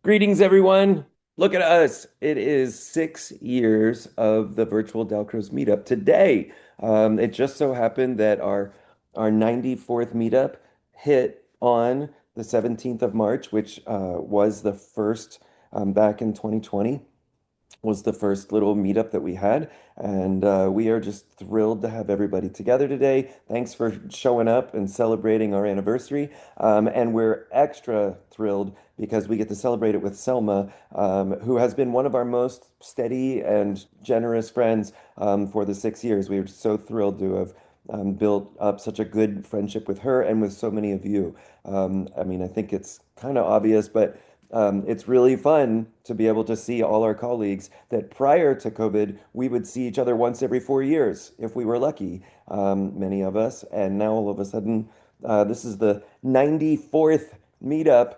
Greetings, everyone. Look at us. It is 6 years of the virtual Dalcroze meetup today. It just so happened that our 94th meetup hit on the 17th of March, which was the first back in 2020 was the first little meetup that we had. And we are just thrilled to have everybody together today. Thanks for showing up and celebrating our anniversary. And we're extra thrilled because we get to celebrate it with Selma, who has been one of our most steady and generous friends for the 6 years. We are so thrilled to have built up such a good friendship with her and with so many of you. I mean, I think it's kind of obvious, but it's really fun to be able to see all our colleagues that prior to COVID, we would see each other once every 4 years if we were lucky, many of us. And now all of a sudden, this is the 94th meetup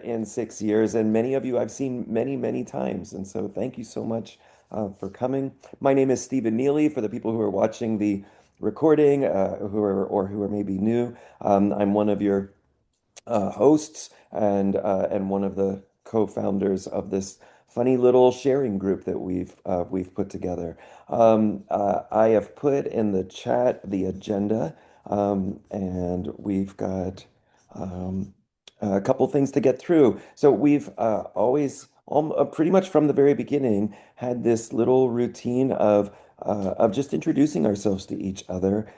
in 6 years. And many of you I've seen many, many times. And so thank you so much for coming. My name is Stephen Neely. For the people who are watching the recording, who are maybe new, I'm one of your hosts and one of the co-founders of this funny little sharing group that we've put together. I have put in the chat the agenda, and we've got a couple things to get through. So we've always, pretty much from the very beginning, had this little routine of just introducing ourselves to each other,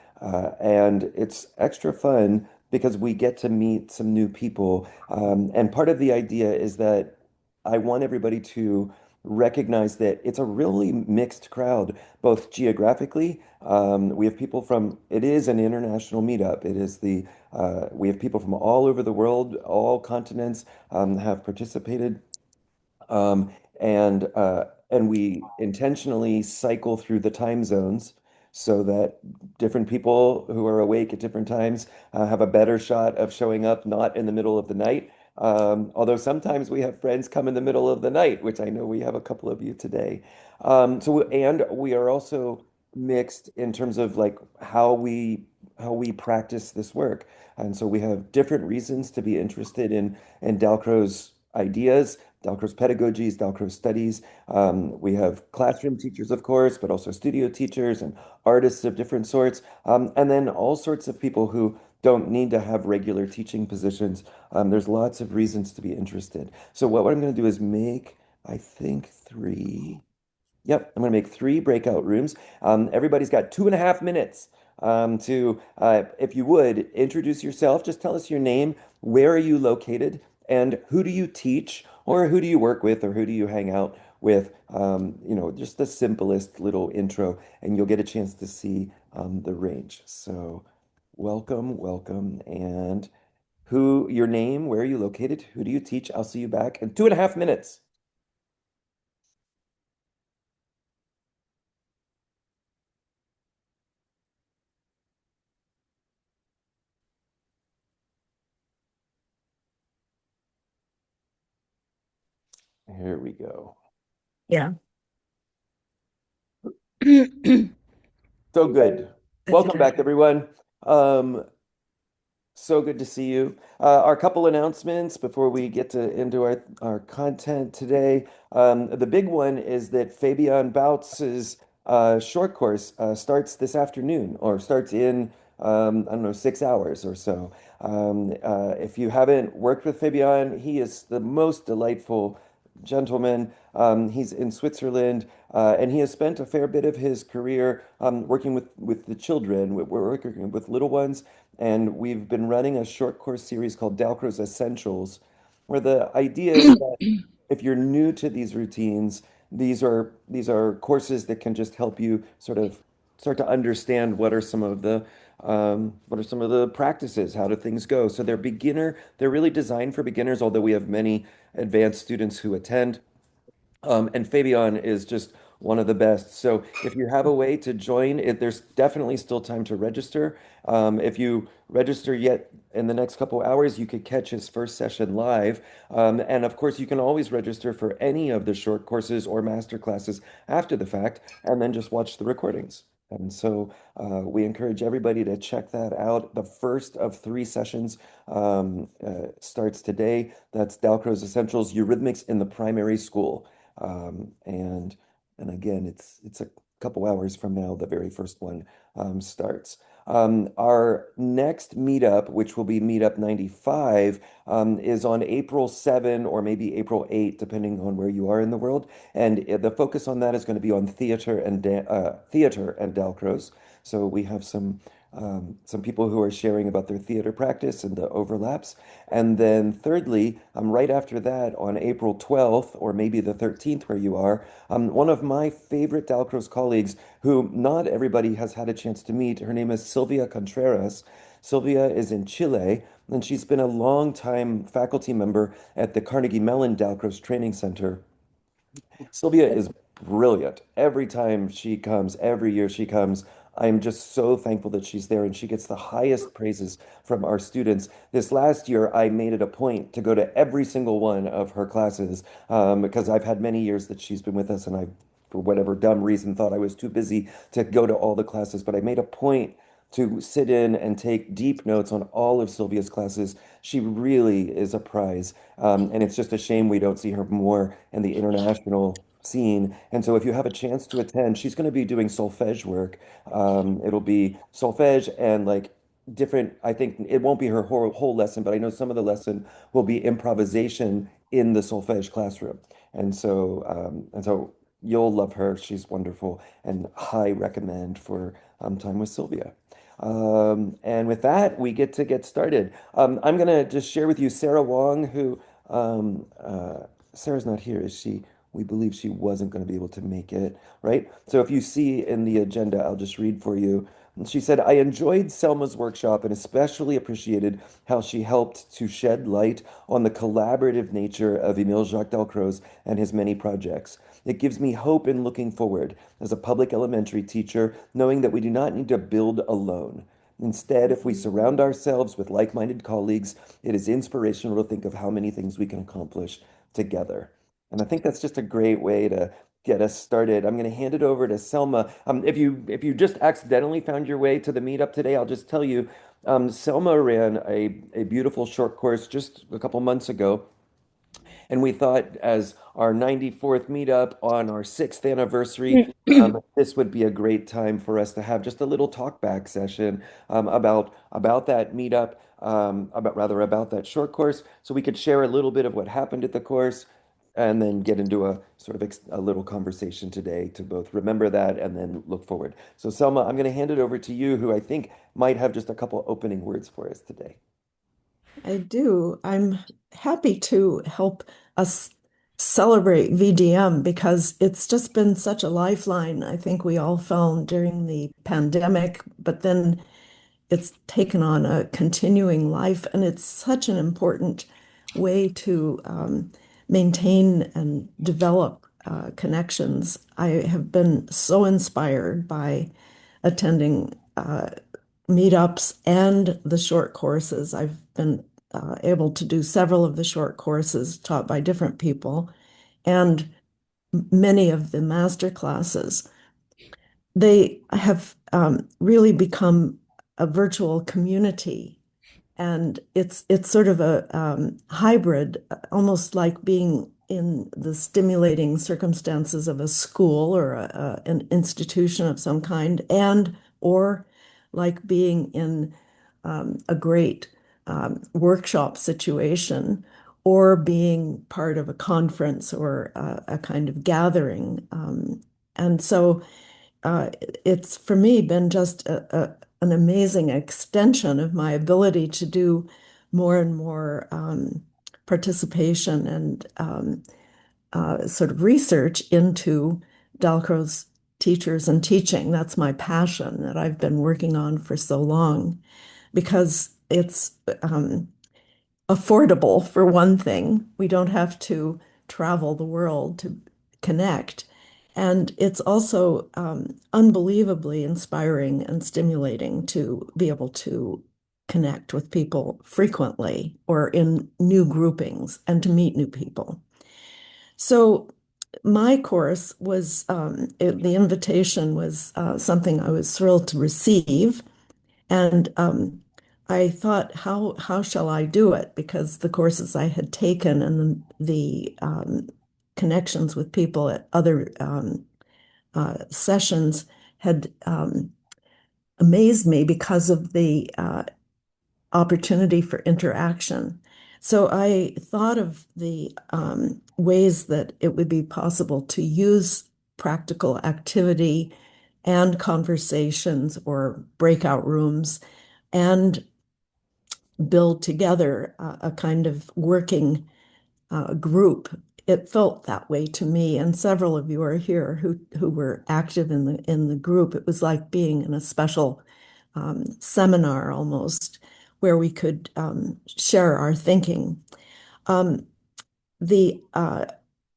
and it's extra fun because we get to meet some new people. And part of the idea is that I want everybody to recognize that it's a really mixed crowd, both geographically. We have people from, it is an international meetup. We have people from all over the world, all continents have participated. Um, and we intentionally cycle through the time zones so that different people who are awake at different times have a better shot of showing up not in the middle of the night. Although sometimes we have friends come in the middle of the night, which I know we have a couple of you today. And we are also mixed in terms of like how we practice this work. And so we have different reasons to be interested in Dalcroze ideas, Dalcroze pedagogies, Dalcroze studies. We have classroom teachers, of course, but also studio teachers and artists of different sorts. And then all sorts of people who don't need to have regular teaching positions. There's lots of reasons to be interested. So what I'm going to do is make, I think, three. Yep, I'm going to make three breakout rooms. Everybody's got 2.5 minutes if you would, introduce yourself. Just tell us your name, where are you located, and who do you teach, or who do you work with, or who do you hang out with? Just the simplest little intro, and you'll get a chance to see the range. So, welcome, welcome, and your name, where are you located, who do you teach? I'll see you back in 2.5 minutes. Here we go. Yeah. So good. That's Welcome okay. back, everyone. Um, so good to see you. Our couple announcements before we get into our content today. The big one is that Fabian Bautz's short course starts this afternoon, or starts in I don't know, 6 hours or so. If you haven't worked with Fabian, he is the most delightful gentleman. He's in Switzerland, and he has spent a fair bit of his career working with the children. We're working with little ones. And we've been running a short course series called Dalcroze Essentials, where the idea is that if you're new to these routines, these are courses that can just help you sort of start to understand what are some of the practices, how do things go. So they're really designed for beginners, although we have many advanced students who attend. And Fabian is just one of the best. So if you have a way to join it, there's definitely still time to register. If you register yet in the next couple hours, you could catch his first session live. And of course, you can always register for any of the short courses or master classes after the fact, and then just watch the recordings. And so we encourage everybody to check that out. The first of three sessions starts today. That's Dalcroze Essentials, Eurythmics in the Primary School. Um, and and again, it's a couple hours from now, the very first one starts. Our next meetup, which will be Meetup 95, is on April 7 or maybe April 8, depending on where you are in the world. And the focus on that is going to be on theater and Dalcroze. So we have some people who are sharing about their theater practice and the overlaps. And then thirdly, right after that, on April 12th or maybe the 13th, where you are, one of my favorite Dalcroze colleagues, who not everybody has had a chance to meet, her name is Sylvia Contreras. Sylvia is in Chile, and she's been a long time faculty member at the Carnegie Mellon Dalcroze Training Center. Sylvia is brilliant. Every time she comes, every year she comes, I'm just so thankful that she's there and she gets the highest praises from our students. This last year, I made it a point to go to every single one of her classes because I've had many years that she's been with us and I, for whatever dumb reason, thought I was too busy to go to all the classes. But I made a point to sit in and take deep notes on all of Sylvia's classes. She really is a prize. And it's just a shame we don't see her more in the international scene. And so if you have a chance to attend, she's going to be doing solfege work. It'll be solfege and like different, I think it won't be her whole lesson, but I know some of the lesson will be improvisation in the solfege classroom. And so you'll love her. She's wonderful and high recommend for time with Sylvia. And with that, we get started. I'm going to just share with you Sarah Wong, who Sarah's not here, is she? We believe she wasn't going to be able to make it, right? So if you see in the agenda, I'll just read for you. She said, I enjoyed Selma's workshop and especially appreciated how she helped to shed light on the collaborative nature of Emile Jacques Dalcroze and his many projects. It gives me hope in looking forward as a public elementary teacher, knowing that we do not need to build alone. Instead, if we surround ourselves with like-minded colleagues, it is inspirational to think of how many things we can accomplish together. And I think that's just a great way to get us started. I'm going to hand it over to Selma. If you just accidentally found your way to the meetup today, I'll just tell you, Selma ran a beautiful short course just a couple months ago. And we thought, as our 94th meetup on our sixth anniversary, this would be a great time for us to have just a little talk back session about that meetup, about that short course, so we could share a little bit of what happened at the course, and then get into a sort of a little conversation today to both remember that and then look forward. So, Selma, I'm going to hand it over to you, who I think might have just a couple opening words for us today. I do. I'm happy to help us celebrate VDM because it's just been such a lifeline. I think we all found during the pandemic, but then it's taken on a continuing life, and it's such an important way to maintain and develop connections. I have been so inspired by attending meetups and the short courses. I've been able to do several of the short courses taught by different people and many of the master classes. They have really become a virtual community, and it's sort of a hybrid, almost like being in the stimulating circumstances of a school or an institution of some kind, and or like being in a great workshop situation, or being part of a conference or a kind of gathering. And so it's for me been just an amazing extension of my ability to do more and more participation and sort of research into Dalcroze teachers and teaching. That's my passion that I've been working on for so long because it's affordable for one thing. We don't have to travel the world to connect. And it's also unbelievably inspiring and stimulating to be able to connect with people frequently or in new groupings and to meet new people. So my course was the invitation was something I was thrilled to receive, and I thought, how shall I do it? Because the courses I had taken and the connections with people at other sessions had amazed me because of the opportunity for interaction. So I thought of the ways that it would be possible to use practical activity and conversations or breakout rooms and build together a kind of working group. It felt that way to me, and several of you are here who were active in the group. It was like being in a special seminar almost, where we could share our thinking. Um, the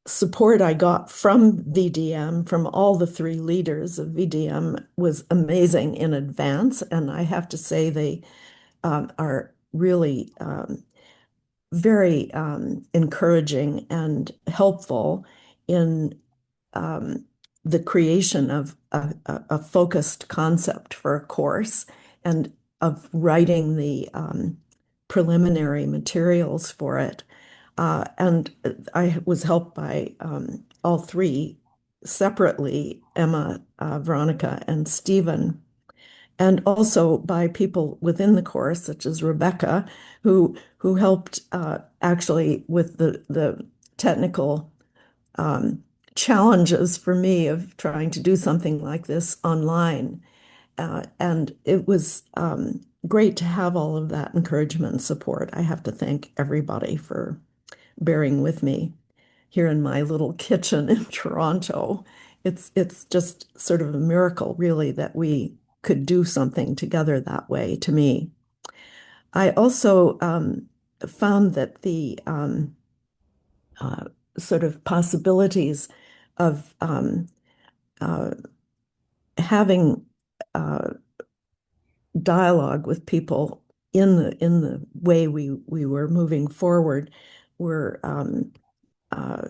support I got from VDM, from all the three leaders of VDM, was amazing in advance, and I have to say they are really very encouraging and helpful in um, the creation of a focused concept for a course and of writing the preliminary materials for it. And I was helped by all three separately, Emma, Veronica, and Stephen, and also by people within the course, such as Rebecca, who helped actually with the technical um, challenges for me of trying to do something like this online. And it was great to have all of that encouragement and support. I have to thank everybody for bearing with me here in my little kitchen in Toronto. It's just sort of a miracle, really, that we could do something together that way to me. I also found that the uh, sort of possibilities of uh, having uh, dialogue with people in the way we were moving forward were uh,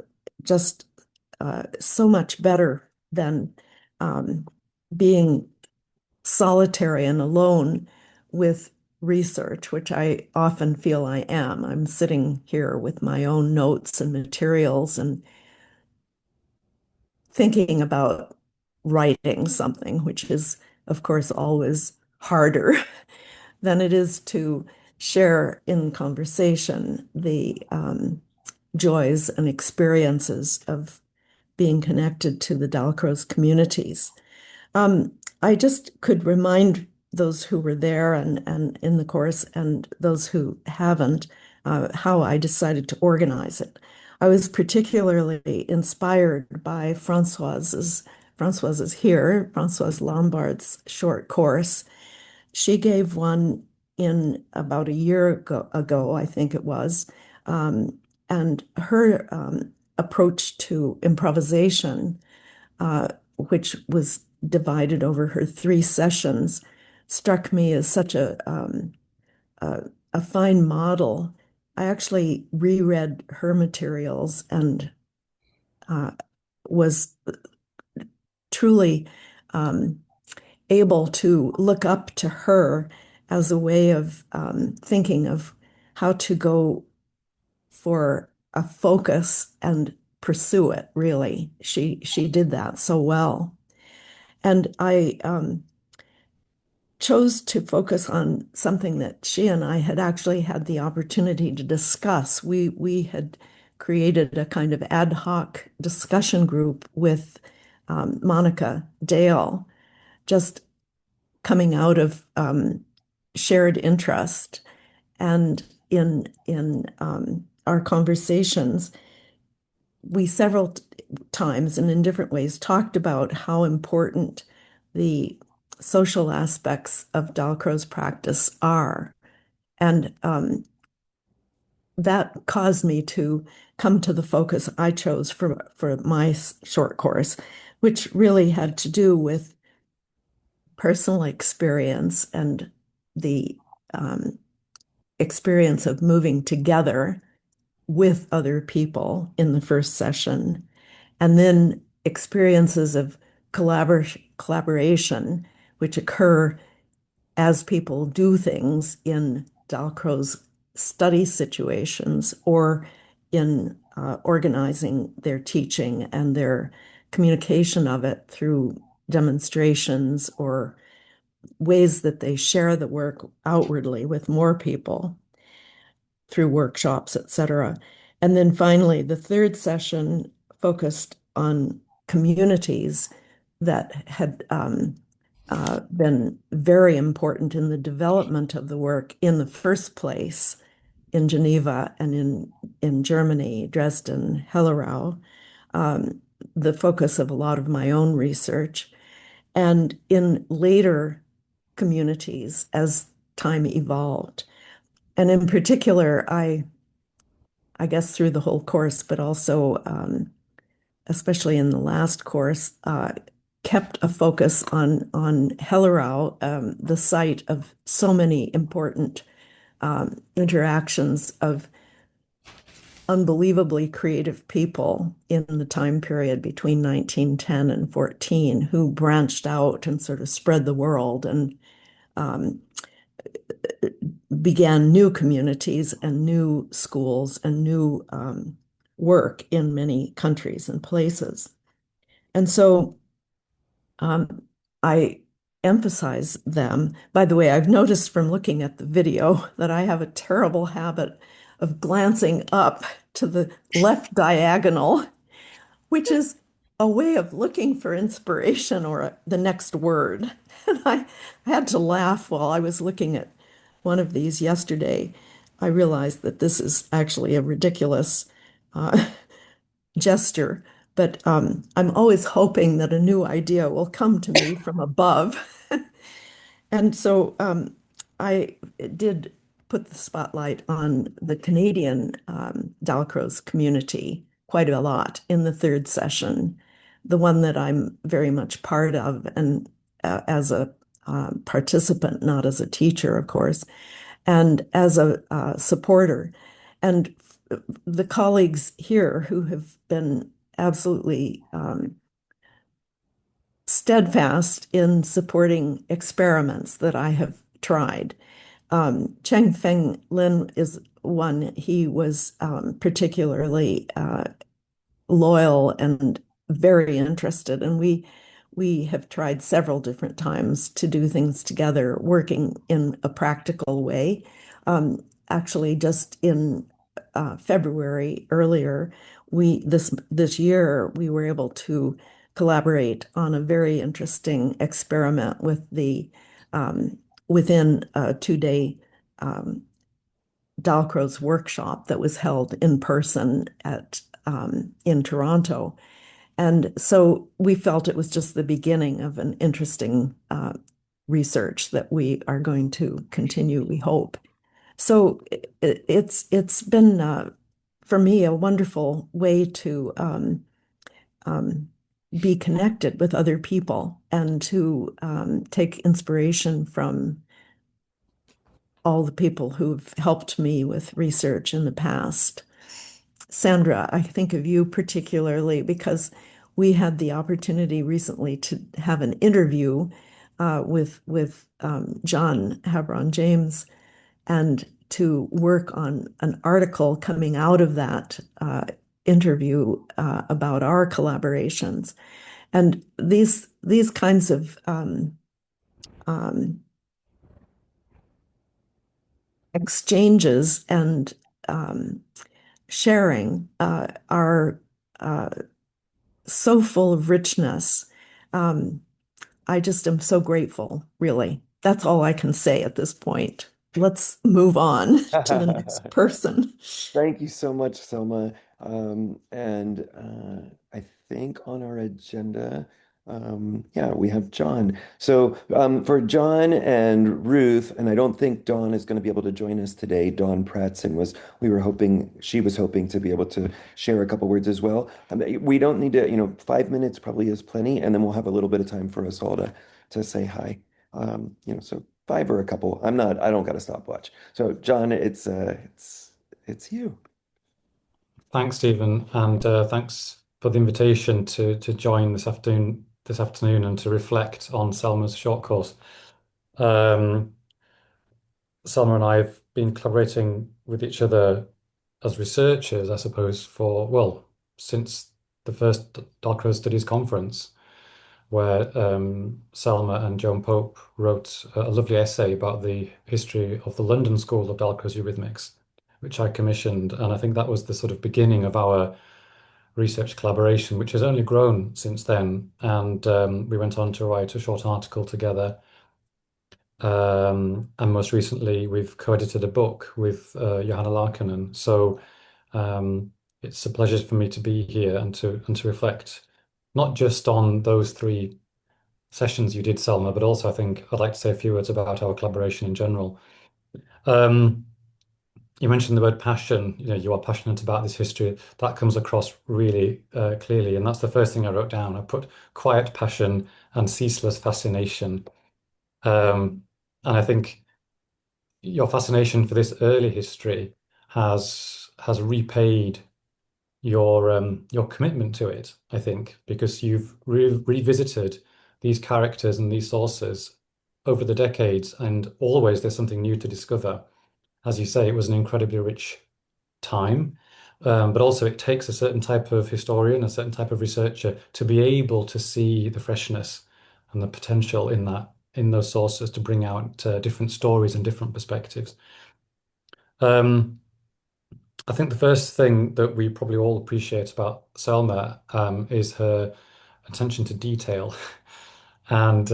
just so much better than um, being solitary and alone with research, which I often feel I am. I'm sitting here with my own notes and materials and thinking about writing something, which is, of course, always harder than it is to share in conversation the joys and experiences of being connected to the Dalcroze communities. Um, I just could remind those who were there and in the course and those who haven't how I decided to organize it. I was particularly inspired by Francoise's is here, Francoise Lombard's short course. She gave one in about a year ago, I think it was. And her approach to improvisation, which was divided over her three sessions, struck me as such a fine model. I actually reread her materials and uh, was truly um, able to look up to her as a way of thinking of how to go for a focus and pursue it, really. She did that so well. And I chose to focus on something that she and I had actually had the opportunity to discuss. We had created a kind of ad hoc discussion group with Monica Dale, just coming out of shared interest. And in our conversations, we several times and in different ways talked about how important the social aspects of Dalcroze practice are. And that caused me to come to the focus I chose for my short course, which really had to do with personal experience and the um, experience of moving together with other people in the first session, and then experiences of collaboration, which occur as people do things in Dalcroze study situations or in organizing their teaching and their communication of it through demonstrations or ways that they share the work outwardly with more people through workshops, etc. And then finally, the third session focused on communities that had been very important in the development of the work in the first place in Geneva and in Germany, Dresden, Hellerau, um, the focus of a lot of my own research, and in later communities as time evolved. And in particular, I guess through the whole course, but also especially in the last course, kept a focus on Hellerau, the site of so many important interactions of unbelievably creative people in the time period between 1910 and 14 who branched out and sort of spread the world and um, began new communities and new schools and new work in many countries and places. And so um, I emphasize them. By the way, I've noticed from looking at the video that I have a terrible habit of glancing up to the left diagonal, which is a way of looking for inspiration or the next word. And I had to laugh while I was looking at one of these yesterday. I realized that this is actually a ridiculous uh, gesture, but I'm always hoping that a new idea will come to me from above. And so I did put the spotlight on the Canadian Dalcroze community quite a lot in the third session, the one that I'm very much part of, and as a participant, not as a teacher, of course, and as a supporter. And the colleagues here who have been absolutely steadfast in supporting experiments that I have tried. Cheng Feng Lin is one. He was particularly loyal and very interested, and we have tried several different times to do things together, working in a practical way. Actually, just in February earlier, we this year we were able to collaborate on a very interesting experiment with the within a 2 day Dalcroze workshop that was held in person at in Toronto. And so we felt it was just the beginning of an interesting research that we are going to continue, we hope. So it's been for me a wonderful way to um, be connected with other people and to take inspiration from all the people who've helped me with research in the past. Sandra, I think of you particularly because we had the opportunity recently to have an interview with John Habron-James and to work on an article coming out of that interview about our collaborations. And these kinds of um, exchanges and sharing are so full of richness. Um, I just am so grateful, really. That's all I can say at this point. Let's move on to the next person. Thank you so much, Selma. And I think on our agenda, yeah, we have John. So for John and Ruth, and I don't think Dawn is going to be able to join us today. Dawn Pratzen we were hoping, she was hoping to be able to share a couple words as well. We don't need to, 5 minutes probably is plenty, and then we'll have a little bit of time for us all to say hi. So five or a couple. I don't got a stopwatch. So John, it's you. Thanks, Stephen, and thanks for the invitation to join this afternoon and to reflect on Selma's short course. Um, Selma and I have been collaborating with each other as researchers, I suppose, since the first Dalcroze Studies conference, where Selma and Joan Pope wrote a lovely essay about the history of the London School of Dalcroze Eurythmics, which I commissioned. And I think that was the sort of beginning of our research collaboration, which has only grown since then. And we went on to write a short article together. And most recently, we've co-edited a book with Johanna Larkinen. So it's a pleasure for me to be here and to reflect not just on those three sessions you did, Selma, but also I think I'd like to say a few words about our collaboration in general. Um, you mentioned the word passion. You are passionate about this history. That comes across really clearly, and that's the first thing I wrote down. I put quiet passion and ceaseless fascination. Um, and I think your fascination for this early history has repaid your commitment to it, I think, because you've revisited these characters and these sources over the decades, and always there's something new to discover. As you say, it was an incredibly rich time, but also it takes a certain type of historian, a certain type of researcher to be able to see the freshness and the potential in those sources to bring out different stories and different perspectives. Um, I think the first thing that we probably all appreciate about Selma is her attention to detail. And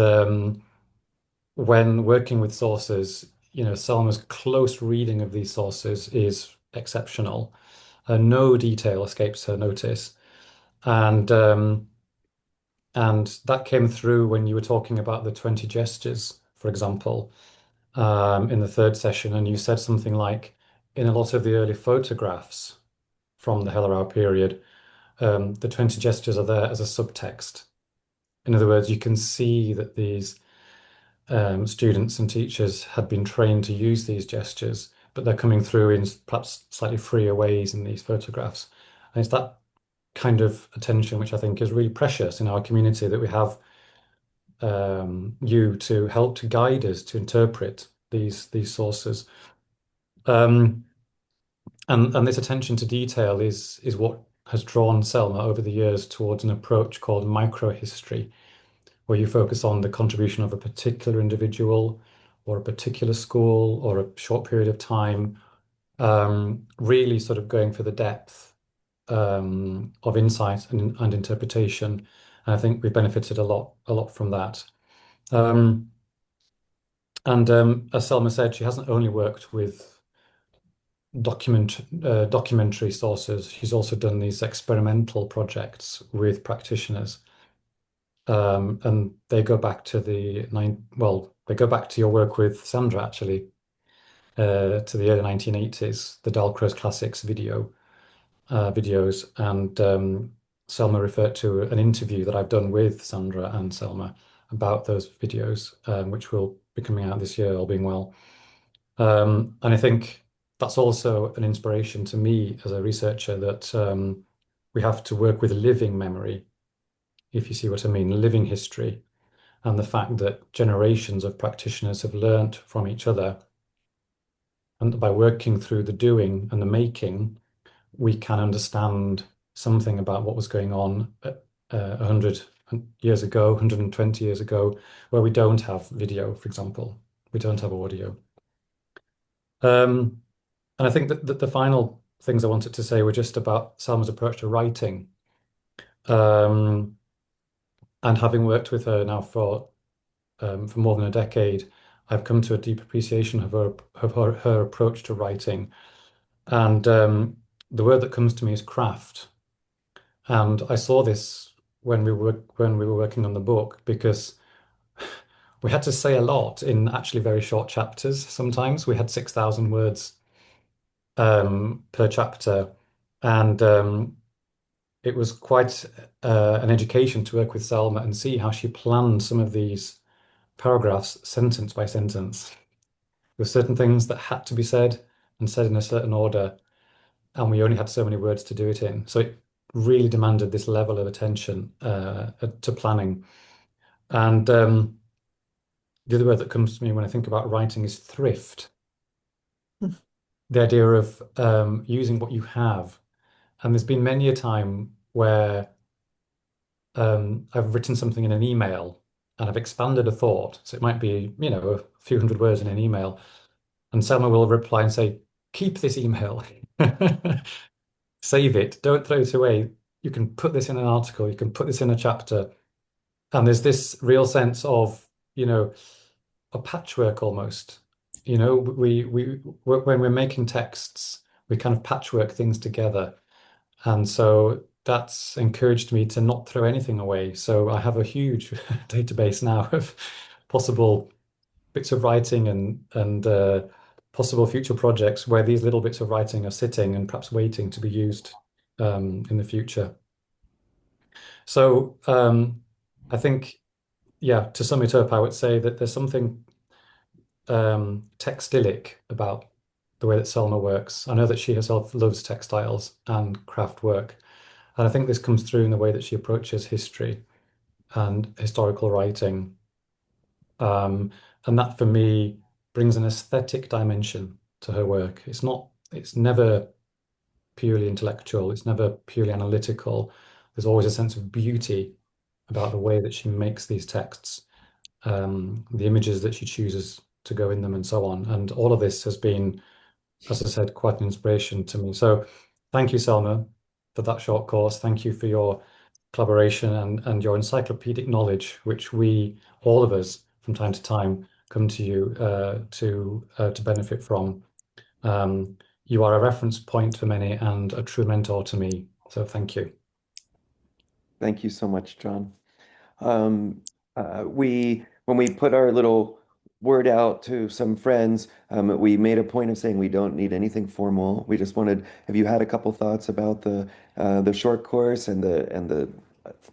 when working with sources, Selma's close reading of these sources is exceptional. No detail escapes her notice. And and that came through when you were talking about the 20 gestures, for example, in the third session, and you said something like, in a lot of the early photographs from the Hellerau period, the 20 gestures are there as a subtext. In other words, you can see that these students and teachers had been trained to use these gestures, but they're coming through in perhaps slightly freer ways in these photographs. And it's that kind of attention which I think is really precious in our community, that we have you to help to guide us to interpret these sources. Um, and this attention to detail is what has drawn Selma over the years towards an approach called microhistory, where you focus on the contribution of a particular individual or a particular school or a short period of time, really sort of going for the depth of insight and interpretation. And I think we've benefited a lot from that. Um, and as Selma said, she hasn't only worked with documentary sources. She's also done these experimental projects with practitioners. And they go back to they go back to your work with Sandra, actually, to the early 1980s, the Dalcroze Classics videos. And Selma referred to an interview that I've done with Sandra and Selma about those videos, which will be coming out this year, all being well. And I think that's also an inspiration to me as a researcher, that we have to work with living memory, if you see what I mean, living history, and the fact that generations of practitioners have learnt from each other. And by working through the doing and the making, we can understand something about what was going on 100 years ago, 120 years ago, where we don't have video, for example. We don't have audio. And I think that the final things I wanted to say were just about Salma's approach to writing. Um, and having worked with her now for more than a decade, I've come to a deep appreciation of her approach to writing. And the word that comes to me is craft. And I saw this when we were working on the book, because we had to say a lot in actually very short chapters. Sometimes we had 6,000 words per chapter, and it was quite an education to work with Selma and see how she planned some of these paragraphs sentence by sentence. There were certain things that had to be said and said in a certain order, and we only had so many words to do it in. So really demanded this level of attention to planning. And the other word that comes to me when I think about writing is thrift. The idea of using what you have. And there's been many a time where I've written something in an email and I've expanded a thought. So it might be, a few hundred words in an email. And Selma will reply and say, keep this email, save it, don't throw it away. You can put this in an article, you can put this in a chapter. And there's this real sense of, a patchwork almost. When we're making texts, we kind of patchwork things together. And so that's encouraged me to not throw anything away. So I have a huge database now of possible bits of writing and possible future projects where these little bits of writing are sitting and perhaps waiting to be used in the future. So I think, yeah, to sum it up, I would say that there's something textilic about the way that Selma works. I know that she herself loves textiles and craft work. And I think this comes through in the way that she approaches history and historical writing. And that for me brings an aesthetic dimension to her work. It's never purely intellectual, it's never purely analytical. There's always a sense of beauty about the way that she makes these texts, the images that she chooses to go in them, and so on. And all of this has been, as I said, quite an inspiration to me. So thank you, Selma, for that short course. Thank you for your collaboration and your encyclopedic knowledge, which we, all of us, from time to time, come to you to benefit from. You are a reference point for many and a true mentor to me. So thank you. Thank you so much, John. Um, when we put our little word out to some friends, we made a point of saying we don't need anything formal. We just wanted, have you had a couple thoughts about the short course and the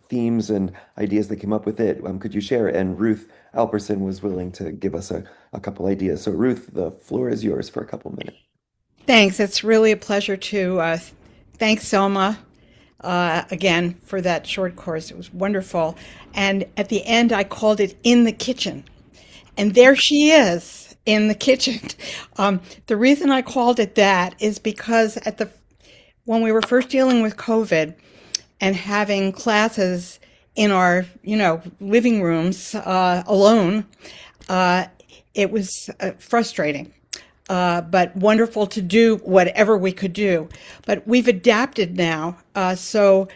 themes and ideas that came up with it? Could you share? And Ruth Alperson was willing to give us a couple ideas. So Ruth, the floor is yours for a couple minutes. Thanks. It's really a pleasure to thank Selma again for that short course. It was wonderful. And at the end, I called it In the Kitchen. And there she is in the kitchen. The reason I called it that is because when we were first dealing with COVID and having classes in our, living rooms alone, it was frustrating. But wonderful to do whatever we could do. But we've adapted now. So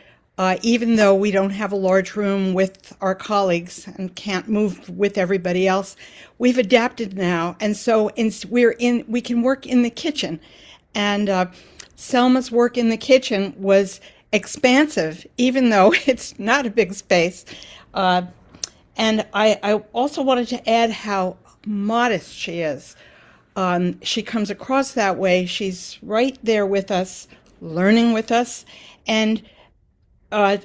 even though we don't have a large room with our colleagues and can't move with everybody else, we've adapted now. And so we can work in the kitchen. And Selma's work in the kitchen was expansive, even though it's not a big space. And I also wanted to add how modest she is. She comes across that way. She's right there with us, learning with us. And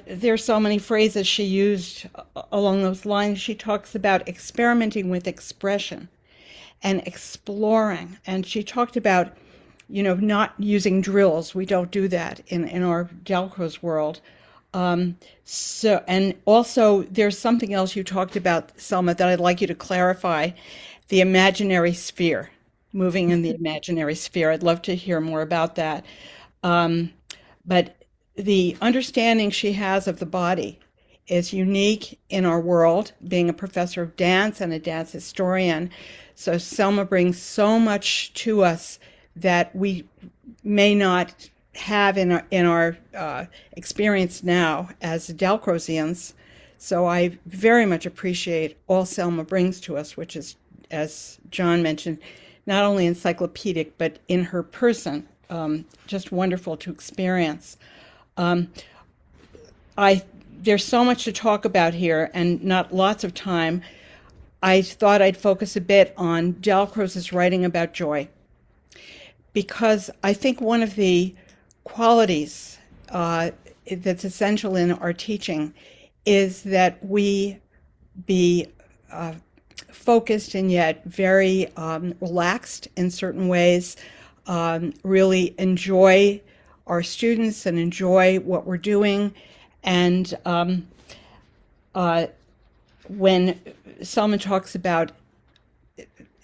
there's so many phrases she used along those lines. She talks about experimenting with expression and exploring. And she talked about, not using drills. We don't do that in our Dalcroze world. And also there's something else you talked about, Selma, that I'd like you to clarify, the imaginary sphere. Moving in the imaginary sphere. I'd love to hear more about that. But the understanding she has of the body is unique in our world, being a professor of dance and a dance historian. So Selma brings so much to us that we may not have in our experience now as Dalcrozians. So I very much appreciate all Selma brings to us, which is, as John mentioned, not only encyclopedic, but in her person, just wonderful to experience. There's so much to talk about here and not lots of time. I thought I'd focus a bit on Dalcroze's writing about joy, because I think one of the qualities that's essential in our teaching is that we be focused and yet very relaxed in certain ways, really enjoy our students and enjoy what we're doing. And uh, when Selma talks about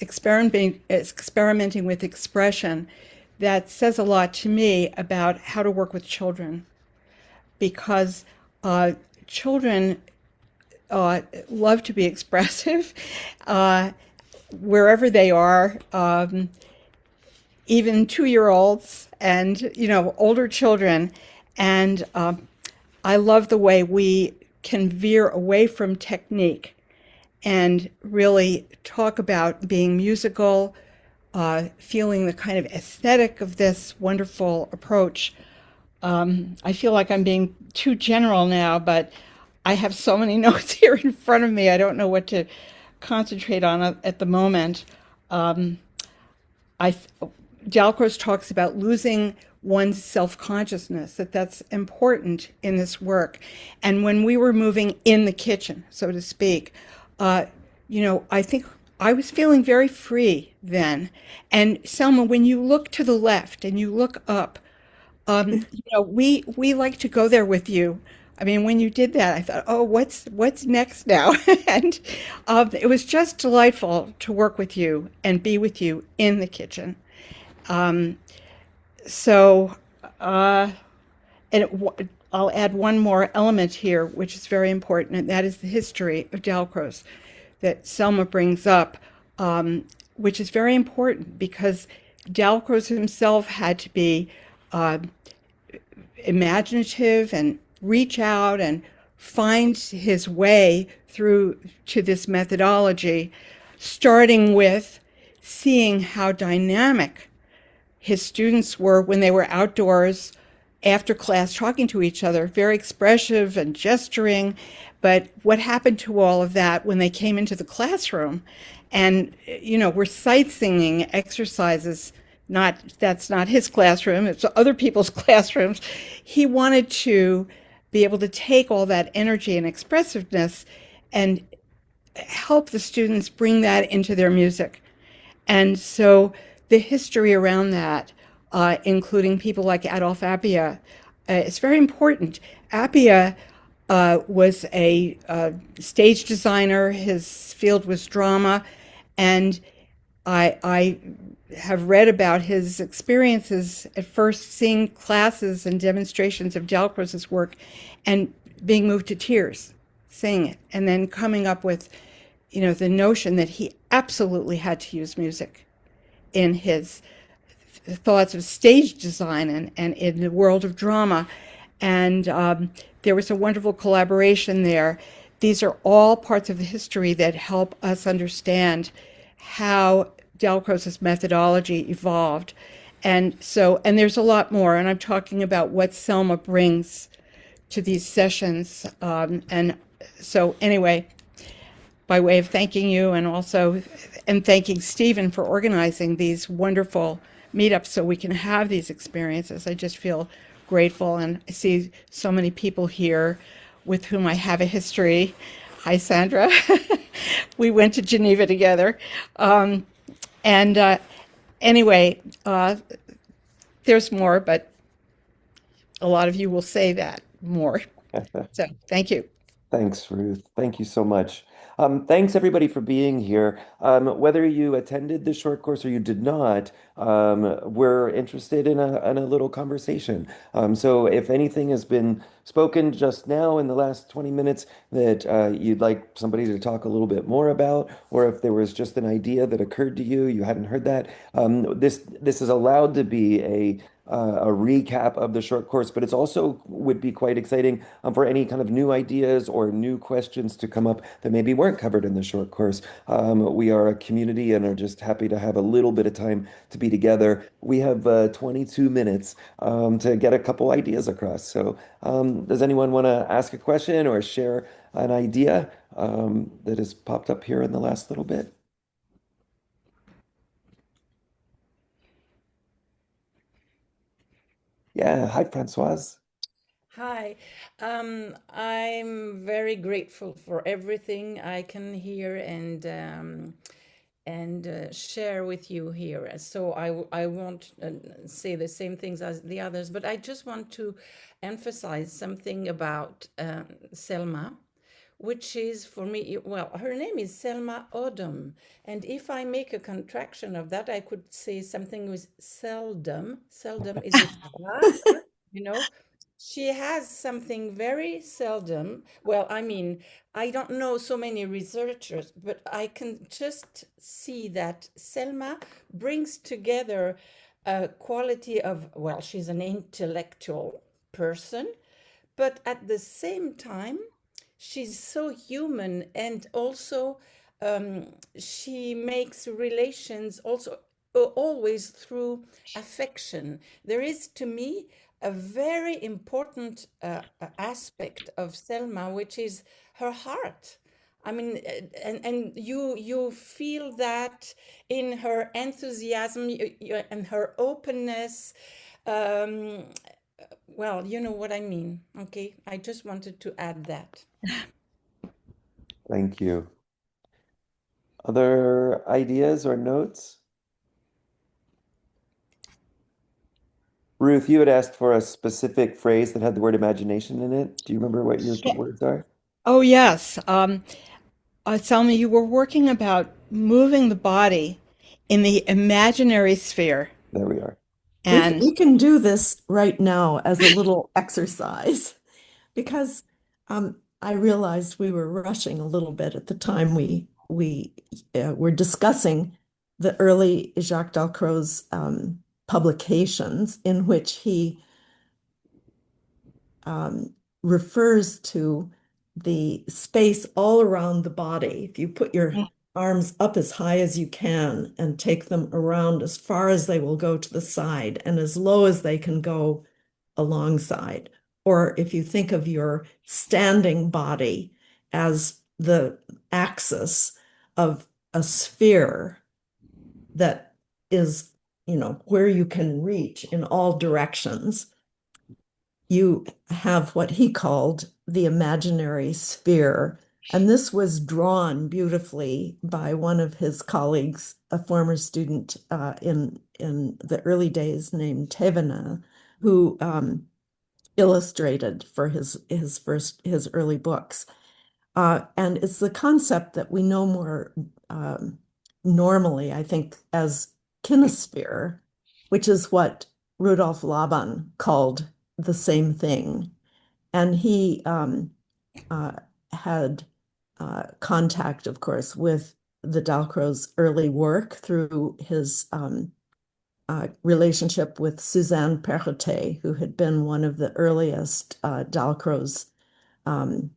experimenting with expression, that says a lot to me about how to work with children, because children love to be expressive wherever they are, even 2 year olds and older children. And I love the way we can veer away from technique and really talk about being musical, feeling the kind of aesthetic of this wonderful approach. I feel like I'm being too general now, but I have so many notes here in front of me. I don't know what to concentrate on at the moment. Um, I Dalcroze talks about losing one's self-consciousness, that's important in this work. And when we were moving in the kitchen, so to speak, I think I was feeling very free then. And Selma, when you look to the left and you look up, we like to go there with you. I mean, when you did that, I thought, oh, what's next now? And it was just delightful to work with you and be with you in the kitchen. Um, so, uh, I'll add one more element here, which is very important, and that is the history of Dalcroze that Selma brings up, which is very important because Dalcroze himself had to be uh, imaginative and reach out and find his way through to this methodology, starting with seeing how dynamic his students were when they were outdoors after class talking to each other, very expressive and gesturing. But what happened to all of that when they came into the classroom? And, we're sight singing exercises. Not That's not his classroom, it's other people's classrooms. He wanted to be able to take all that energy and expressiveness and help the students bring that into their music. And so the history around that, including people like Adolf Appia, is very important. Appia was a stage designer. His field was drama, and I have read about his experiences at first seeing classes and demonstrations of Dalcroze's work and being moved to tears, seeing it, and then coming up with, the notion that he absolutely had to use music in his thoughts of stage design and in the world of drama. And there was a wonderful collaboration there. These are all parts of the history that help us understand how Dalcroze's methodology evolved. And there's a lot more, and I'm talking about what Selma brings to these sessions. And so anyway, by way of thanking you and thanking Stephen for organizing these wonderful meetups so we can have these experiences. I just feel grateful, and I see so many people here with whom I have a history. Hi, Sandra. We went to Geneva together. And anyway, there's more, but a lot of you will say that more. So thank you. Thanks, Ruth. Thank you so much. Thanks everybody for being here. Whether you attended the short course or you did not, we're interested in a little conversation. So if anything has been spoken just now in the last 20 minutes that you'd like somebody to talk a little bit more about, or if there was just an idea that occurred to you, you hadn't heard that, this is allowed to be a recap of the short course, but it's also would be quite exciting for any kind of new ideas or new questions to come up that maybe weren't covered in the short course. We are a community and are just happy to have a little bit of time to be together. We have 22 minutes to get a couple ideas across. So does anyone want to ask a question or share an idea that has popped up here in the last little bit? Yeah, hi, Francoise. Hi, I'm very grateful for everything I can hear, and and share with you here. So I won't say the same things as the others, but I just want to emphasize something about Selma, which is for me, well, her name is Selma Odom. And if I make a contraction of that, I could say something with seldom. Seldom is a schwa, you know. She has something very seldom. Well, I mean, I don't know so many researchers, but I can just see that Selma brings together a quality of, well, she's an intellectual person, but at the same time, she's so human, and also she makes relations also always through affection. There is to me a very important aspect of Selma, which is her heart. I mean, and you feel that in her enthusiasm and her openness. Um, well, you know what I mean. Okay, I just wanted to add that. Thank you. Other ideas or notes? Ruth, you had asked for a specific phrase that had the word imagination in it. Do you remember what your Yeah. words are? Oh, yes. Selma, you were working about moving the body in the imaginary sphere. There we are. And We can do this right now as a little exercise because I realized we were rushing a little bit at the time we were discussing the early Jacques Dalcroze publications in which he um, refers to the space all around the body. If you put your arms up as high as you can and take them around as far as they will go to the side and as low as they can go alongside. Or if you think of your standing body as the axis of a sphere that is, where you can reach in all directions, you have what he called the imaginary sphere. And this was drawn beautifully by one of his colleagues, a former student in the early days named Tevena, who illustrated for his early books. And it's the concept that we know more normally, I think, as kinesphere, which is what Rudolf Laban called the same thing. And he uh, had contact, of course, with the Dalcroze early work through his relationship with Suzanne Perrotet, who had been one of the earliest Dalcroze um,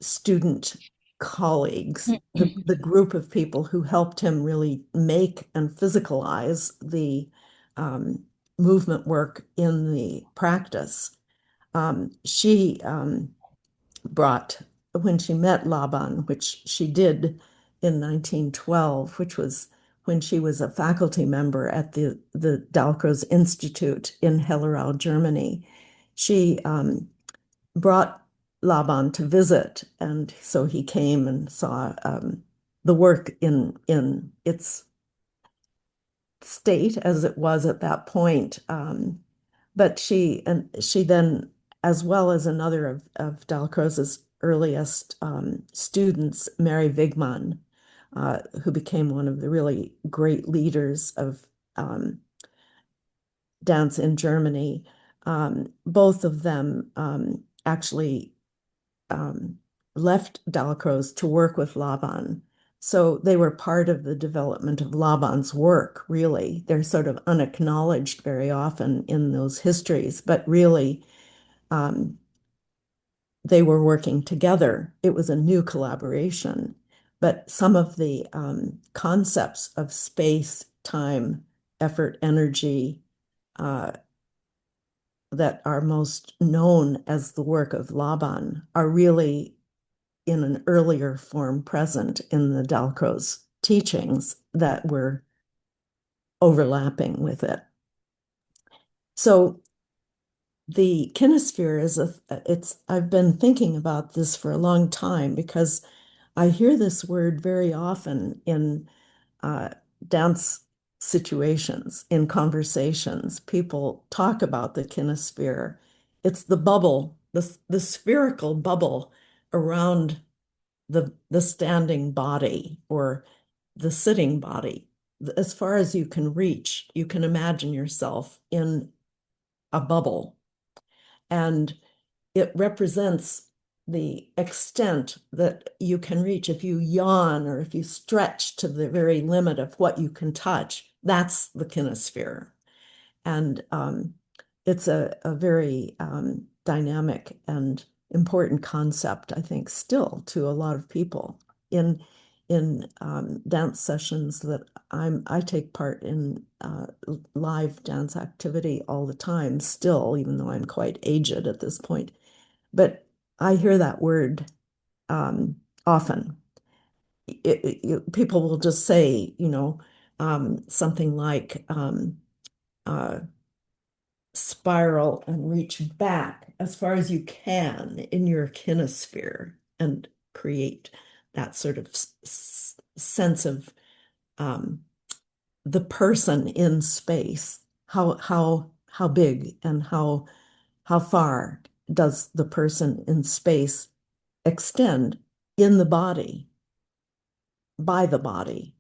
student colleagues, the group of people who helped him really make and physicalize the um, movement work in the practice. She brought, when she met Laban, which she did in 1912, which was when she was a faculty member at the Dalcroze Institute in Hellerau, Germany, she brought Laban to visit, and so he came and saw the work in its state as it was at that point. But she then, as well as another of Dalcroze's earliest students, Mary Wigman, who became one of the really great leaders of dance in Germany. Both of them actually left Dalcroze to work with Laban. So they were part of the development of Laban's work, really. They're sort of unacknowledged very often in those histories, but really they were working together. It was a new collaboration. But some of the concepts of space, time, effort, energy, that are most known as the work of Laban are really in an earlier form present in the Dalcroze teachings that were overlapping with it. So the kinesphere I've been thinking about this for a long time because I hear this word very often in dance situations, in conversations, people talk about the kinesphere. It's the bubble, the spherical bubble around the standing body or the sitting body. As far as you can reach, you can imagine yourself in a bubble. And it represents the extent that you can reach. If you yawn or if you stretch to the very limit of what you can touch, that's the kinesphere. And it's a very dynamic and important concept, I think, still to a lot of people in dance sessions that I take part in live dance activity all the time still, even though I'm quite aged at this point. But I hear that word often. People will just say, something like spiral and reach back as far as you can in your kinesphere and create that sort of sense of the person in space. How big and how far does the person in space extend in the body, by the body?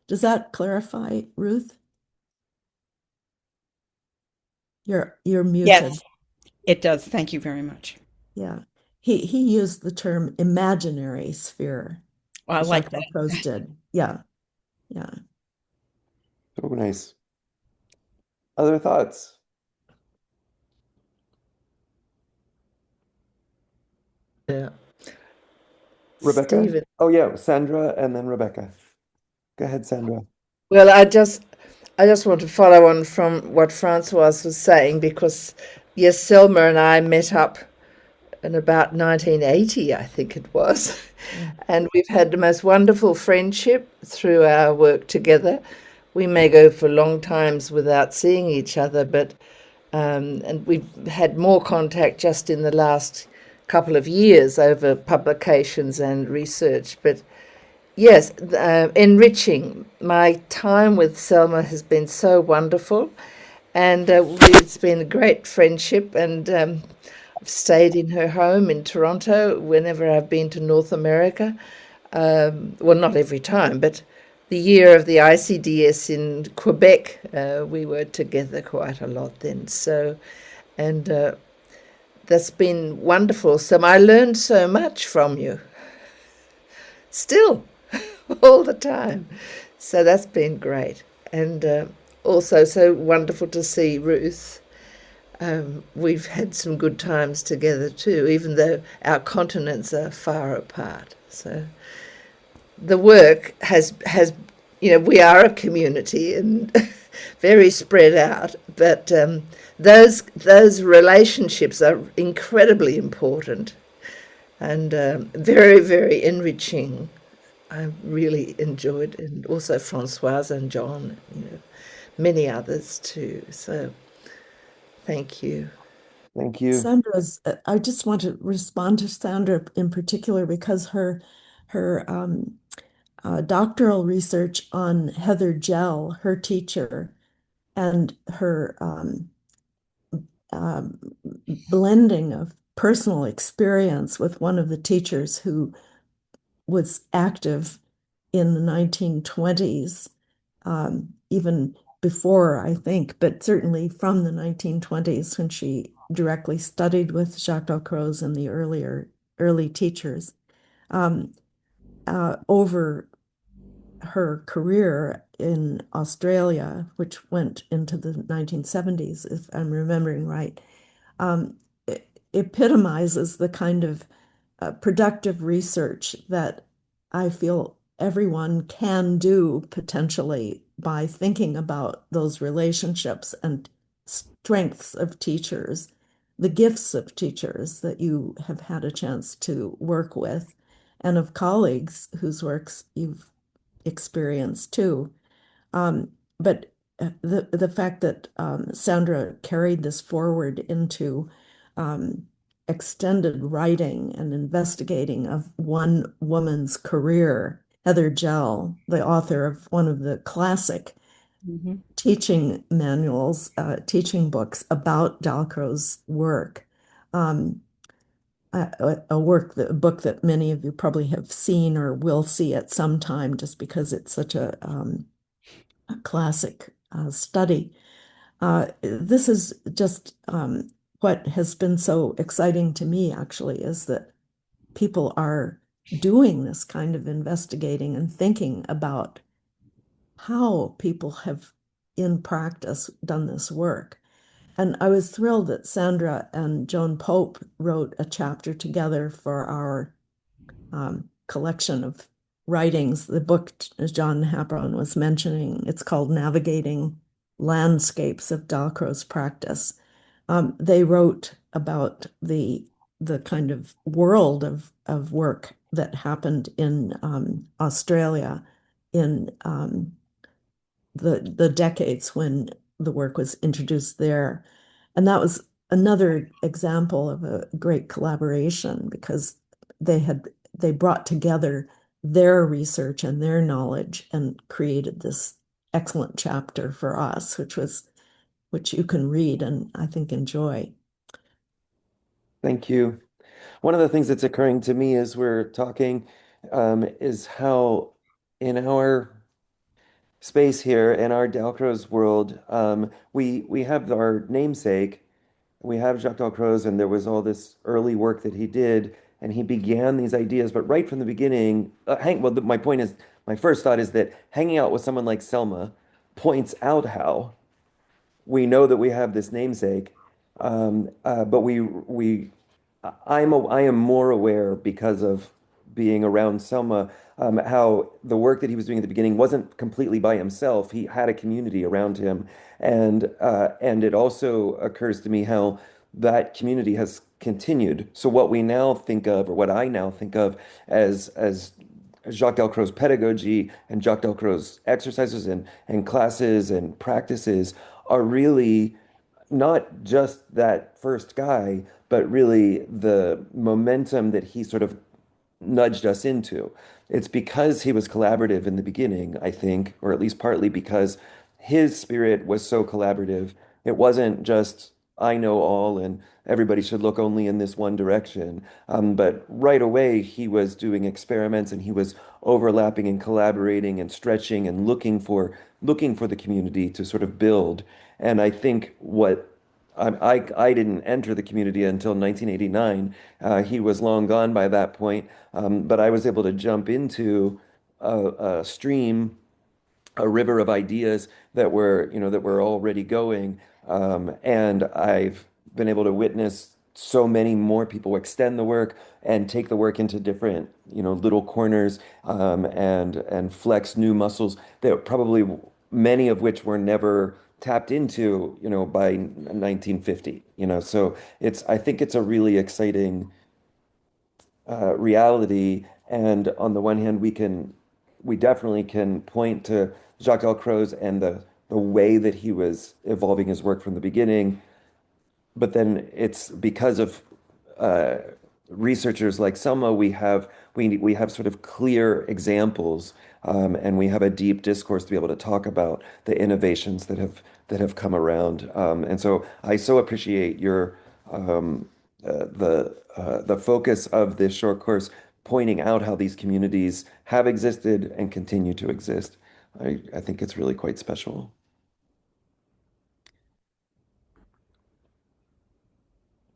Does that clarify, Ruth? You're muted. Yes, it does. Thank you very much. Yeah. He used the term imaginary sphere. Well, I like Jacques that. Dalcroze did. Yeah. Yeah. Oh, nice. Other thoughts? Yeah. Rebecca? Stephen. Oh, yeah, Sandra and then Rebecca. Go ahead, Sandra. Well, I just want to follow on from what Francoise was saying because yes, Selma and I met up in about 1980, I think it was. And we've had the most wonderful friendship through our work together. We may go for long times without seeing each other, but and we've had more contact just in the last couple of years over publications and research. But yes, enriching. My time with Selma has been so wonderful, and it's been a great friendship. And I've stayed in her home in Toronto whenever I've been to North America. Well, not every time, but the year of the ICDS in Quebec, we were together quite a lot then. So, and that's been wonderful. So I learned so much from you, still, all the time. So that's been great. And also so wonderful to see Ruth. We've had some good times together too, even though our continents are far apart. So the work has we are a community and very spread out, but those relationships are incredibly important and very, very enriching. I really enjoyed, and also Francoise and John, many others too. So thank you. Thank you. I just want to respond to Sandra in particular because her doctoral research on Heather Gell, her teacher, and her blending of personal experience with one of the teachers who was active in the 1920s, even before, I think, but certainly from the 1920s when she directly studied with Jacques Dalcroze and the early teachers. Over her career in Australia, which went into the 1970s, if I'm remembering right, epitomizes the kind of productive research that I feel everyone can do potentially by thinking about those relationships and strengths of teachers, the gifts of teachers that you have had a chance to work with, and of colleagues whose works you've experienced too. But the fact that Sandra carried this forward into extended writing and investigating of one woman's career Heather Gell, the author of one of the classic teaching manuals, teaching books about Dalcroze's work. A book that many of you probably have seen or will see at some time, just because it's such a classic study. This is just what has been so exciting to me, actually, is that people are doing this kind of investigating and thinking about how people have, in practice, done this work. And I was thrilled that Sandra and Joan Pope wrote a chapter together for our collection of writings. The book, as John Habron was mentioning, it's called Navigating Landscapes of Dalcroze Practice. They wrote about the kind of world of work that happened in Australia in the decades when the work was introduced there. And that was another example of a great collaboration, because they brought together their research and their knowledge and created this excellent chapter for us, which you can read and I think enjoy. Thank you. One of the things that's occurring to me as we're talking is how in our space here, in our Dalcroze world, we have our namesake, we have Jacques Dalcroze, and there was all this early work that he did, and he began these ideas. But right from the beginning, my point is, my first thought is that hanging out with someone like Selma points out how we know that we have this namesake, but I am more aware because of being around Selma, how the work that he was doing at the beginning wasn't completely by himself. He had a community around him, and it also occurs to me how that community has continued. So what we now think of, or what I now think of as Jacques Dalcroze pedagogy and Jacques Dalcroze exercises and classes and practices are really not just that first guy, but really the momentum that he sort of nudged us into. It's because he was collaborative in the beginning, I think, or at least partly because his spirit was so collaborative. It wasn't just, I know all and everybody should look only in this one direction. But right away, he was doing experiments and he was overlapping and collaborating and stretching and looking for the community to sort of build. And I think I didn't enter the community until 1989. He was long gone by that point, but I was able to jump into a stream, a river of ideas that were already going, and I've been able to witness so many more people extend the work and take the work into different, little corners, and flex new muscles that probably many of which were never tapped into, by 1950, So I think it's a really exciting reality. And on the one hand, we definitely can point to Jacques Dalcroze and the way that he was evolving his work from the beginning. But then it's because of uh, researchers like Selma, we have sort of clear examples, and we have a deep discourse to be able to talk about the innovations that have come around. And so I so appreciate your the focus of this short course pointing out how these communities have existed and continue to exist. I think it's really quite special.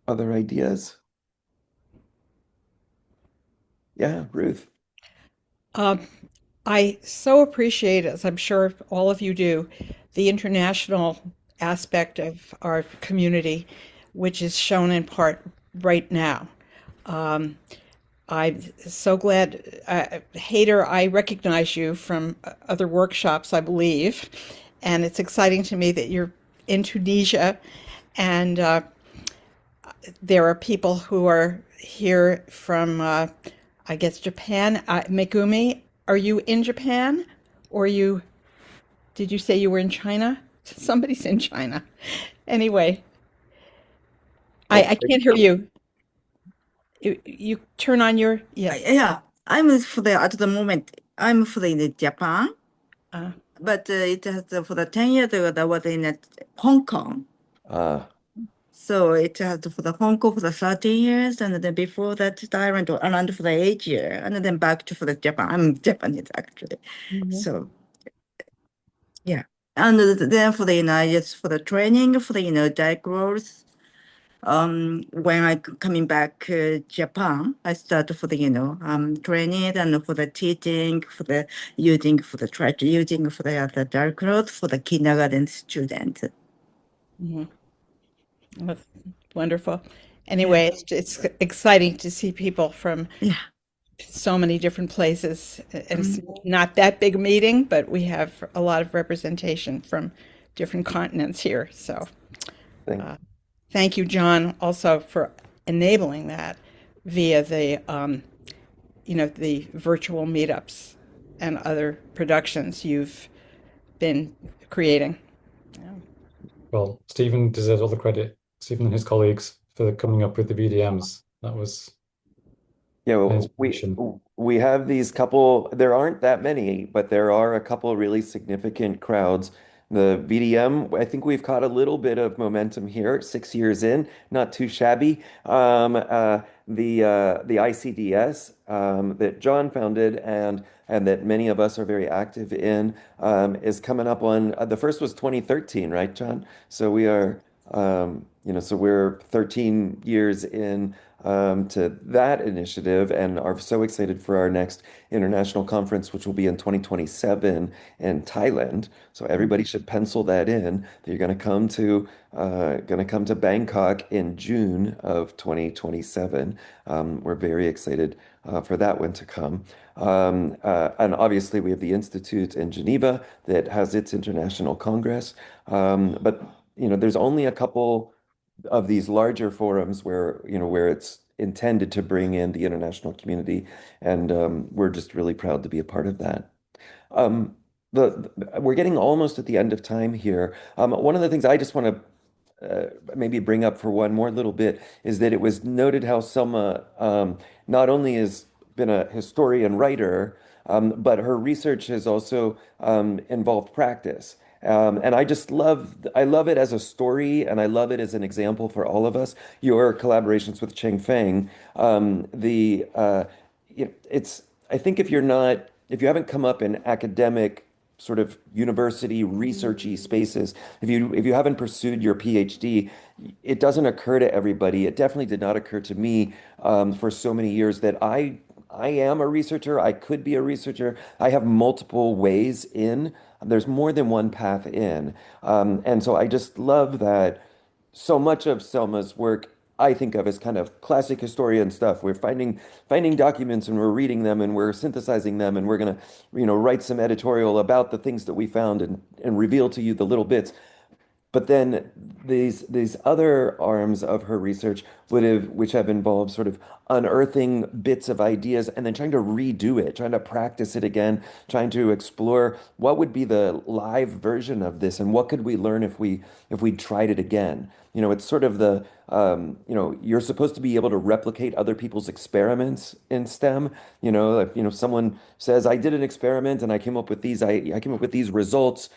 Other ideas? Yeah, Ruth. Um, I so appreciate, as I'm sure all of you do, the international aspect of our community, which is shown in part right now. Um, I'm so glad, Hader, I recognize you from other workshops, I believe, and it's exciting to me that you're in Tunisia, and there are people who are here from, I guess, Japan. Megumi, are you in Japan? Or did you say you were in China? Somebody's in China. Anyway, Oh, I can't hear you. You turn on your, yes. Yeah, I'm there at the moment. I'm from Japan, Uh, but it has for the 10 years ago that was in Hong Kong. Uh, So it has for the Hong Kong for the 13 years, and then before that I went around for the 8 years, and then back to for the Japan. I'm Japanese actually. mhm, So yeah. And then for the just for the training for the Dalcroze. When I coming back Japan, I started for the training and for the teaching for the using for the try to using for the dark clothes for the kindergarten students. mhm. That's wonderful. Yeah, Anyway, it's exciting to see people from yeah. so many different places. And it's Mm. not that big a meeting, but we have a lot of representation from different continents here. So thank uh, thank you, John, also for enabling that via the virtual meetups and other productions you've been creating. Yeah. Well, Stephen deserves all the credit, Stephen and his colleagues, for coming up with the VDMs. That was Yeah, an well, inspiration. we have these couple, there aren't that many, but there are a couple really significant crowds. The VDM, I think we've caught a little bit of momentum here, 6 years in, not too shabby. The ICDS that John founded and that many of us are very active in is coming up on the first was 2013, right, John? So we are so we're 13 years in to that initiative and are so excited for our next international conference, which will be in 2027 in Thailand. So everybody should pencil that in. That you're going to come to Bangkok in June of 2027. We're very excited for that one to come. And obviously, we have the Institute in Geneva that has its international congress. But there's only a couple of these larger forums where it's intended to bring in the international community, and we're just really proud to be a part of that. Um, we're getting almost at the end of time here. One of the things I just want to maybe bring up for one more little bit is that it was noted how Selma not only has been a historian writer, but her research has also involved practice. And I love it as a story, and I love it as an example for all of us. Your collaborations with Cheng Feng, it's, I think if you haven't come up in academic sort of university researchy spaces, if you haven't pursued your PhD, it doesn't occur to everybody. It definitely did not occur to me for so many years that I am a researcher. I could be a researcher. I have multiple ways in. There's more than one path in. And so I just love that so much of Selma's work I think of as kind of classic historian stuff. We're finding documents and we're reading them and we're synthesizing them and we're gonna, write some editorial about the things that we found and reveal to you the little bits. But then these other arms of her research which have involved sort of unearthing bits of ideas and then trying to redo it, trying to practice it again, trying to explore what would be the live version of this and what could we learn if we tried it again. It's sort of you're supposed to be able to replicate other people's experiments in STEM. If someone says, I did an experiment and I came up with these results.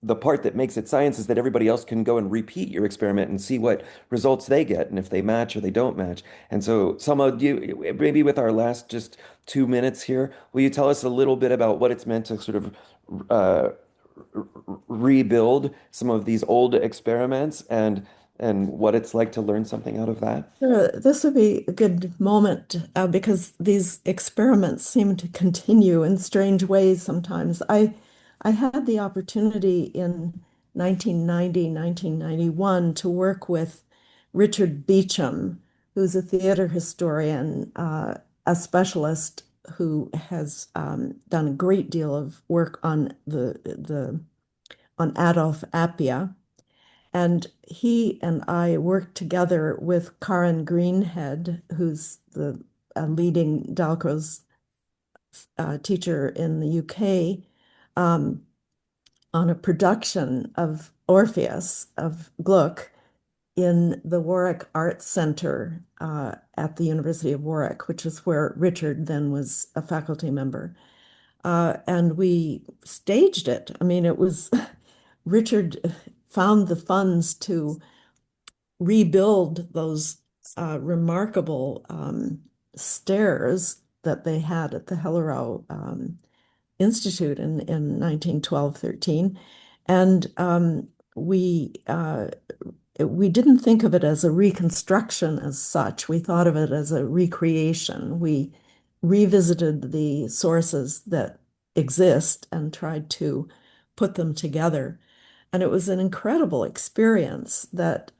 The part that makes it science is that everybody else can go and repeat your experiment and see what results they get and if they match or they don't match. And so, Selma, maybe with our last just 2 minutes here, will you tell us a little bit about what it's meant to sort of uh, rebuild some of these old experiments and what it's like to learn something out of that? Sure, this would be a good moment because these experiments seem to continue in strange ways sometimes. I had the opportunity in 1990, 1991 to work with Richard Beecham, who's a theater historian, a specialist who has done a great deal of work on on Adolf Appia. And he and I worked together with Karen Greenhead, who's the leading Dalcroze teacher in the UK, um, on a production of Orpheus of Gluck in the Warwick Arts Center at the University of Warwick, which is where Richard then was a faculty member. and we staged it. I mean, it was Richard found the funds to rebuild those remarkable stairs that they had at the Hellerau Institute in 1912-13. And we didn't think of it as a reconstruction as such. We thought of it as a recreation. We revisited the sources that exist and tried to put them together. And it was an incredible experience that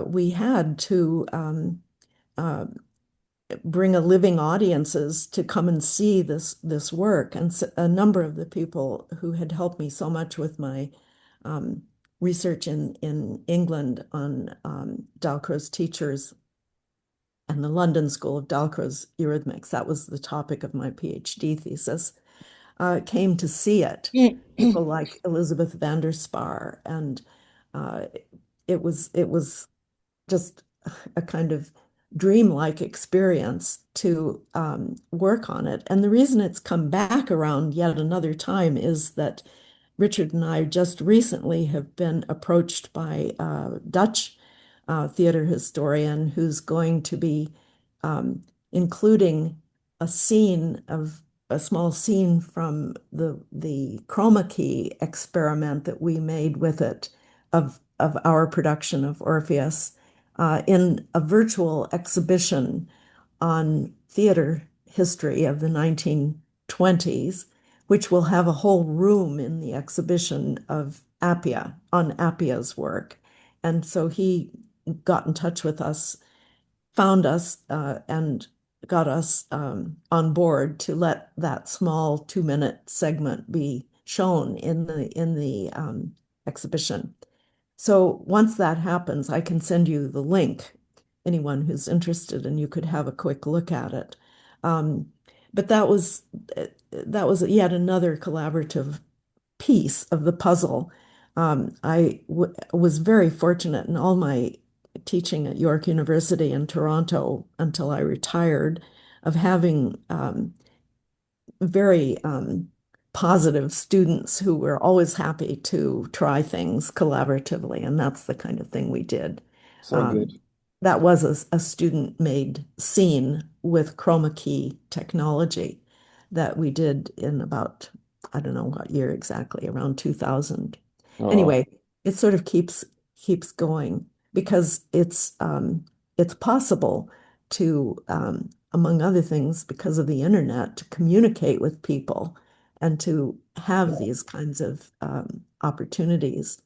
we had to bring a living audiences to come and see this work. And a number of the people who had helped me so much with my research in England on Dalcroze teachers and the London School of Dalcroze eurythmics, that was the topic of my PhD thesis, came to see it. People like Elizabeth van der Spar, and it was just a kind of dreamlike experience to work on it. And the reason it's come back around yet another time is that Richard and I just recently have been approached by a Dutch theater historian who's going to be including a small scene from the chroma key experiment that we made with it of our production of Orpheus in a virtual exhibition on theater history of the 1920s, which will have a whole room in the exhibition of Appia, on Appia's work. And so he got in touch with us, found us, and got us on board to let that small 2-minute segment be shown in the exhibition. So once that happens, I can send you the link, anyone who's interested, and you could have a quick look at it. But that was yet another collaborative piece of the puzzle. I was very fortunate in all my teaching at York University in Toronto until I retired of having very positive students who were always happy to try things collaboratively, and that's the kind of thing we did. So good. That was a student-made scene with chroma key technology that we did in about, I don't know what year exactly, around 2000. Oh, Anyway, it sort of keeps going because it's possible to among other things, because of the internet, to communicate with people and to have these kinds of opportunities.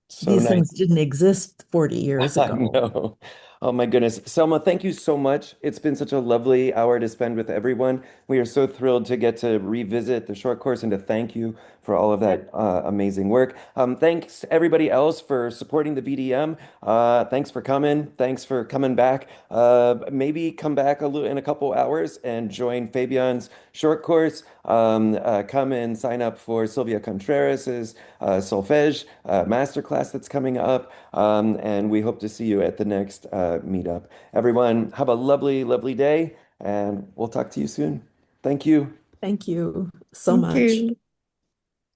so These nice. things didn't exist 40 years I ago. know. Oh my goodness. Selma, thank you so much. It's been such a lovely hour to spend with everyone. We are so thrilled to get to revisit the short course and to thank you for all of that amazing work. Thanks everybody else for supporting the VDM. Thanks for coming. Thanks for coming back. Maybe come back in a couple hours and join Fabian's short course. Come and sign up for Sylvia Contreras' solfege masterclass that's coming up. And we hope to see you at the next meetup. Everyone, have a lovely, lovely day, and we'll talk to you soon. Thank you. Thank you so Thank much. you.